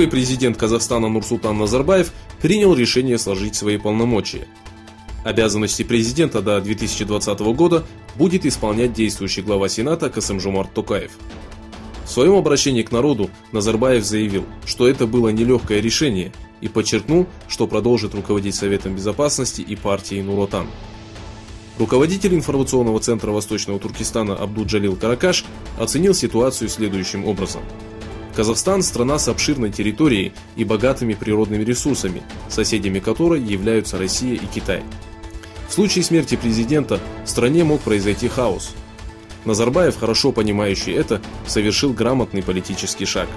президент Казахстана Нурсултан Назарбаев принял решение сложить свои полномочия. Обязанности президента до 2020 года будет исполнять действующий глава Сената Касым-Жомарт Токаев. В своем обращении к народу Назарбаев заявил, что это было нелегкое решение, и подчеркнул, что продолжит руководить Советом Безопасности и партией Нур-Отан. Руководитель информационного центра Восточного Туркестана Абдул-Джалил Каракаш оценил ситуацию следующим образом. Казахстан – страна с обширной территорией и богатыми природными ресурсами, соседями которой являются Россия и Китай. В случае смерти президента в стране мог произойти хаос. Назарбаев, хорошо понимающий это, совершил грамотный политический шаг.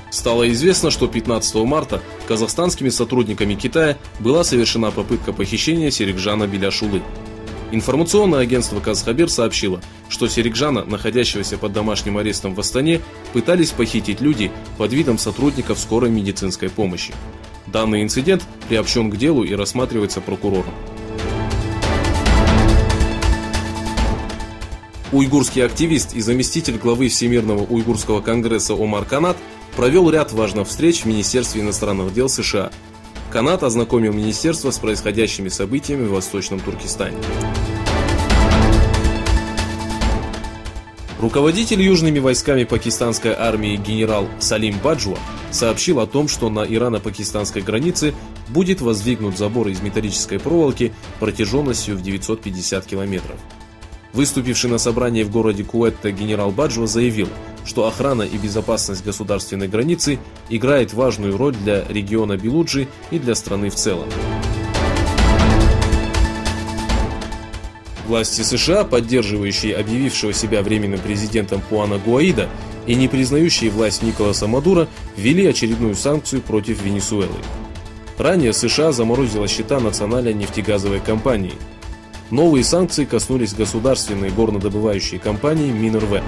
Стало известно, что 15 марта казахстанскими сотрудниками Китая была совершена попытка похищения Серикжана Беляшулы. Информационное агентство Казхабир сообщило, что Серикжана, находящегося под домашним арестом в Астане, пытались похитить люди под видом сотрудников скорой медицинской помощи. Данный инцидент приобщен к делу и рассматривается прокурором. Уйгурский активист и заместитель главы Всемирного уйгурского конгресса Омар Канат провел ряд важных встреч в Министерстве иностранных дел США. Канат ознакомил министерство с происходящими событиями в Восточном Туркестане. Руководитель южными войсками пакистанской армии генерал Салим Баджва сообщил о том, что на ирано-пакистанской границе будет воздвигнут забор из металлической проволоки протяженностью в 950 километров. Выступивший на собрании в городе Куэтта генерал Баджва заявил, что охрана и безопасность государственной границы играет важную роль для региона Белуджи и для страны в целом. Власти США, поддерживающие объявившего себя временным президентом Хуана Гуаида и не признающие власть Николаса Мадуро, ввели очередную санкцию против Венесуэлы. Ранее США заморозила счета национальной нефтегазовой компании. Новые санкции коснулись государственной горнодобывающей компании Минерве.